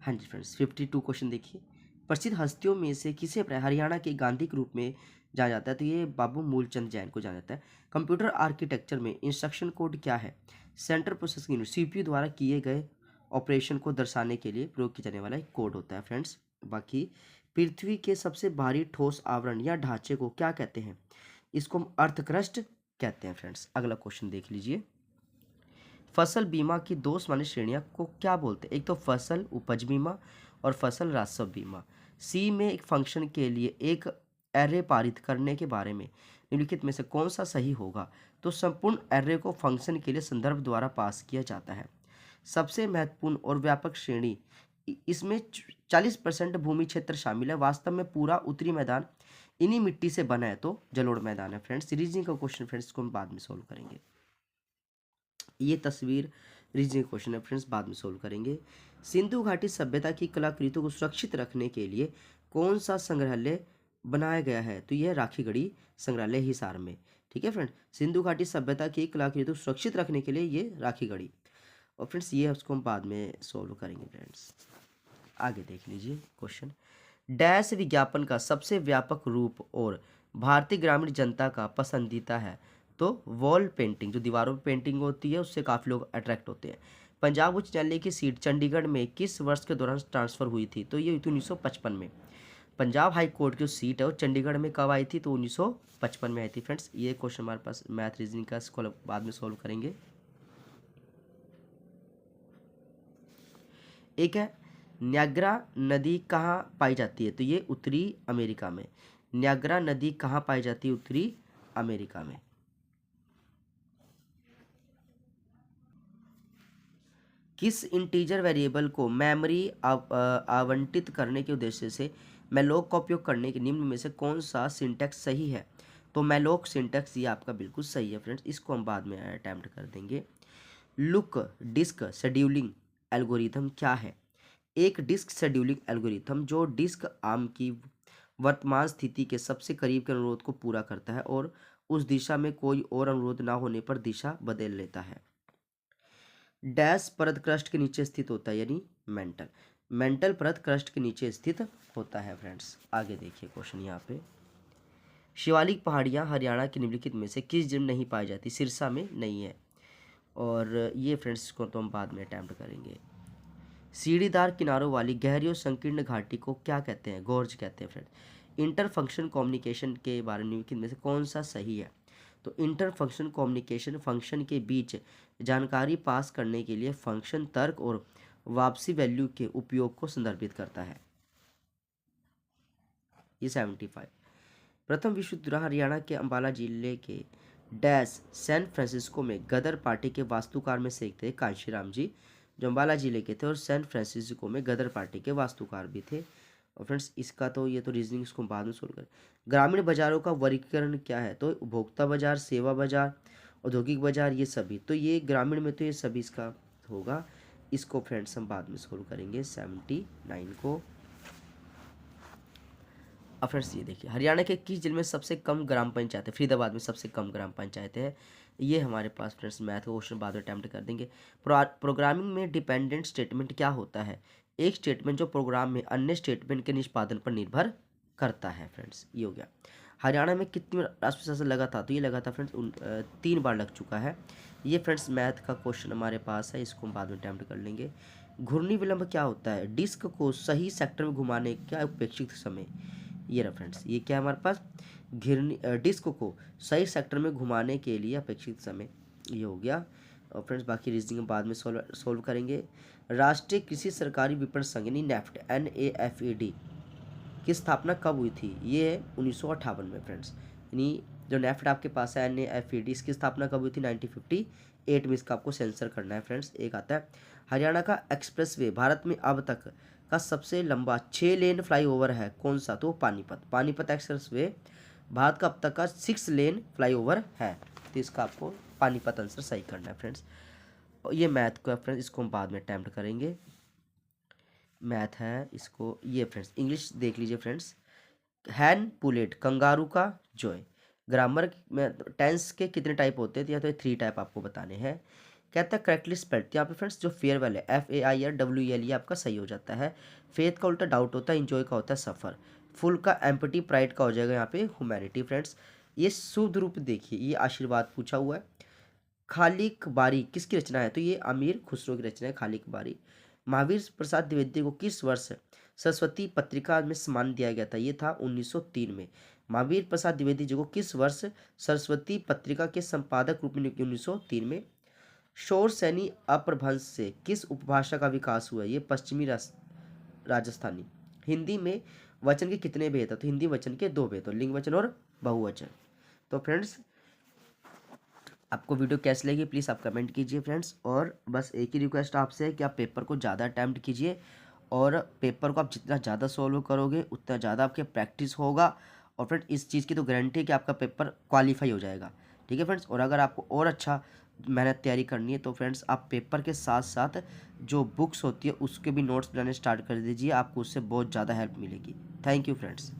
हाँ जी friends, 52 question देखिए। प्रसिद्ध हस्तियों में से किसे हरियाणा के गांधी के रूप में जाना जाता है? तो ये बाबू मूलचंद जैन को जाना जाता है। कंप्यूटर आर्किटेक्चर में इंस्ट्रक्शन कोड क्या है? सेंट्रल प्रोसेसिंग यूनिट, सीपीयू द्वारा किए गए ऑपरेशन को दर्शाने के लिए प्रयोग किया जाने वाला एक कोड होता है फ्रेंड्स। बाकी पृथ्वी के सबसे भारी ठोस आवरण या ढांचे को क्या कहते हैं? इसको हम अर्थ क्रस्ट कहते हैं फ्रेंड्स। अगला क्वेश्चन देख लीजिए। फसल बीमा की दो सामान्य श्रेणियां को क्या बोलते हैं? एक तो फसल उपज बीमा और फसल राजस्व बीमा। सी में एक फंक्शन के लिए एक एरे पारित करने के बारे में निम्नलिखित में से कौन सा सही होगा? तो संपूर्ण एरे को फंक्शन के लिए संदर्भ द्वारा पास किया जाता है। सबसे महत्वपूर्ण और व्यापक श्रेणी, इसमें 40% भूमि क्षेत्र शामिल है। वास्तव में पूरा उत्तरी मैदान इन्हीं मिट्टी से बना है, तो जलोढ़ मैदान है फ्रेंड्स। रीजनिंग का क्वेश्चन फ्रेंड्स को हम बाद में सोल्व करेंगे। ये तस्वीर रीजनिंग क्वेश्चन है फ्रेंड्स, बाद में सोल्व करेंगे। सिंधु घाटी सभ्यता की कलाकृतियों को सुरक्षित रखने के लिए कौन सा संग्रहालय बनाया गया है? तो यह राखीगढ़ी संग्रहालय हिसार में। ठीक है फ्रेंड, सिंधु घाटी सभ्यता की कलाकृतियों को सुरक्षित रखने के लिए ये राखीगढ़ी। और फ्रेंड्स ये उसको हम बाद में सोल्व करेंगे फ्रेंड्स। आगे देख लीजिए क्वेश्चन। डैश विज्ञापन का सबसे व्यापक रूप और भारतीय ग्रामीण जनता का पसंदीदा है? तो वॉल पेंटिंग, जो दीवारों पर पेंटिंग होती है उससे काफ़ी लोग अट्रैक्ट होते हैं। पंजाब उच्च न्यायालय की सीट चंडीगढ़ में किस वर्ष के दौरान ट्रांसफर हुई थी? तो ये हुई थी 1955 में। पंजाब हाई कोर्ट की जो सीट है वो चंडीगढ़ में कब आई थी? तो 1955 में आई थी फ्रेंड्स। ये क्वेश्चन हमारे पास मैथ रीजनिंग का, इसको बाद में सोल्व करेंगे। एक है न्याग्रा नदी कहाँ पाई जाती है? तो ये उत्तरी अमेरिका में। न्याग्रा नदी कहाँ पाई जाती है? उत्तरी अमेरिका में। किस इंटीजर वेरिएबल को मेमोरी आवंटित करने के उद्देश्य से मैलोक का उपयोग करने के निम्न में से कौन सा सिंटैक्स सही है? तो मैलोक सिंटैक्स ये आपका बिल्कुल सही है फ्रेंड्स, इसको हम बाद में अटैम्प्ट कर देंगे। लुक डिस्क शेड्यूलिंग एल्गोरिथम क्या है? एक डिस्क शेड्यूलिंग एल्गोरिथम जो डिस्क आर्म की वर्तमान स्थिति के सबसे करीब के अनुरोध को पूरा करता है और उस दिशा में कोई और अनुरोध ना होने पर दिशा बदल लेता है। डैश परत क्रस्ट के नीचे स्थित होता है, यानी मेंटल। मेंटल परत क्रस्ट के नीचे स्थित होता है फ्रेंड्स। आगे देखिए क्वेश्चन यहाँ पे। शिवालिक पहाड़ियाँ हरियाणा के निम्नलिखित में से किस जिले में नहीं पाई जाती? सिरसा में नहीं है। और ये फ्रेंड्स को तो हम बाद में अटैम्प्ट करेंगे। सीढ़ीदार किनारों वाली गहरी और संकीर्ण घाटी को क्या कहते हैं? गोर्ज कहते हैं फ्रेंड्स। इंटर फंक्शन कम्युनिकेशन के बारे में निम्नलिखित में से कौन सा सही है? तो इंटर फंक्शन कम्युनिकेशन फंक्शन के बीच जानकारी पास करने के लिए फंक्शन तर्क और वापसी वैल्यू के उपयोग को संदर्भित करता है। ये 75। प्रथम विश्व युद्ध हरियाणा के अंबाला जिले के डैश सैन फ्रांसिस्को में गदर पार्टी के वास्तुकार में से एक थे कांशीराम जी, जो अंबाला जिले के थे और सैन फ्रांसिस्को में गदर पार्टी के वास्तुकार भी थे। और फ्रेंड्स इसका तो ये तो रीजनिंग इसको बाद में सोल्व करें। ग्रामीण बाजारों का वर्गीकरण क्या है? तो उपभोक्ता बाजार, सेवा बाजार, औद्योगिक बाजार, ये सभी। तो ये ग्रामीण में तो ये सभी इसका होगा। इसको फ्रेंड्स हम बाद में सोल्व करेंगे 79 को। अब फ्रेंड्स ये देखिए, हरियाणा के किस जिले में सबसे कम ग्राम पंचायत है? फरीदाबाद में सबसे कम ग्राम पंचायत है। ये हमारे पास फ्रेंड्स मैथ का क्वेश्चन बाद में अटैम्प्ट कर देंगे। प्रोग्रामिंग में डिपेंडेंट स्टेटमेंट क्या होता है? एक स्टेटमेंट जो प्रोग्राम में अन्य स्टेटमेंट के निष्पादन पर निर्भर करता है फ्रेंड्स। ये हो गया। हरियाणा में कितनी राष्ट्रीय शासन लगा था? तो ये लगा था फ्रेंड्स 3 बार लग चुका है। ये फ्रेंड्स मैथ का क्वेश्चन हमारे पास है, इसको हम बाद में अटैम्प्ट कर लेंगे। घूर्णी विलंब क्या होता है? डिस्क को सही सेक्टर में घुमाने का अपेक्षित समय। ये रहा फ्रेंड्स, ये क्या है हमारे पास? घिरनी डिस्क को सही सेक्टर में घुमाने के लिए अपेक्षित समय। ये हो गया। और फ्रेंड्स बाकी रीजनिंग बाद में सोल्व करेंगे। राष्ट्रीय कृषि सरकारी विपणन संघ यानी नेफ्ट NAFED की स्थापना कब हुई थी? ये है 1958 में फ्रेंड्स। यानी जो नेफ्ट आपके पास है NAFED, इसकी स्थापना कब हुई थी? 1958 में। इसका आपको सेंसर करना है फ्रेंड्स। एक आता है हरियाणा का एक्सप्रेसवे भारत में अब तक का सबसे लंबा 6 लेन फ्लाईओवर है कौन सा? तो पानीपत। पानीपत एक्सप्रेसवे भारत का अब तक का 6 लेन फ्लाईओवर है, तो इसका आपको पानीपत आंसर सही करना है फ्रेंड्स। और ये मैथ को है फ्रेंड्स, इसको हम बाद में अटैम्प्ट करेंगे। मैथ है इसको। ये फ्रेंड्स इंग्लिश देख लीजिए फ्रेंड्स। हैन पुलेट कंगारू का जॉय। ग्रामर में टेंस के कितने टाइप होते हैं? या तो 3 टाइप आपको बताने हैं। कहता है करेक्टली स्पेल्ड, तो यहाँ पे फ्रेंड्स जो फेयरवेल है FAIRWEL ये आपका सही हो जाता है। फेथ का उल्टा डाउट होता है, इंजॉय का होता है सफ़र। फुल का एम्पटी, प्राइड का हो जाएगा यहाँ पे ह्यूमैनिटी फ्रेंड्स। ये शुद्ध रूप देखिए, ये आशीर्वाद पूछा हुआ है। खालिक बारी किसकी रचना है, तो ये अमीर खुसरो की रचना है खालिक बारी। महावीर प्रसाद द्विवेदी को किस वर्ष सरस्वती पत्रिका में सम्मान दिया गया था, ये था 1903 में। महावीर प्रसाद द्विवेदी जी को किस वर्ष सरस्वती पत्रिका के संपादक रूप में नियुक्त 1903 में। शोर सैनी अपभ्रंश से किस उपभाषा का विकास हुआ, ये पश्चिमी राजस्थानी। हिंदी में वचन के कितने भेद है, तो हिंदी वचन के 2 भेद, लिंग वचन और बहुवचन। तो फ्रेंड्स आपको वीडियो कैसी लगी प्लीज़ आप कमेंट कीजिए फ्रेंड्स। और बस एक ही रिक्वेस्ट आपसे है कि आप पेपर को ज़्यादा अटैम्प्ट कीजिए, और पेपर को आप जितना ज़्यादा सॉल्व करोगे उतना ज़्यादा आपके प्रैक्टिस होगा। और फ्रेंड इस चीज़ की तो गारंटी है कि आपका पेपर क्वालिफाई हो जाएगा। ठीक है फ्रेंड्स, और अगर आपको और अच्छा मेहनत तैयारी करनी है तो फ्रेंड्स आप पेपर के साथ साथ जो बुक्स होती है उसके भी नोट्स बनाने स्टार्ट कर दीजिए, आपको उससे बहुत ज़्यादा हेल्प मिलेगी। Thank you friends.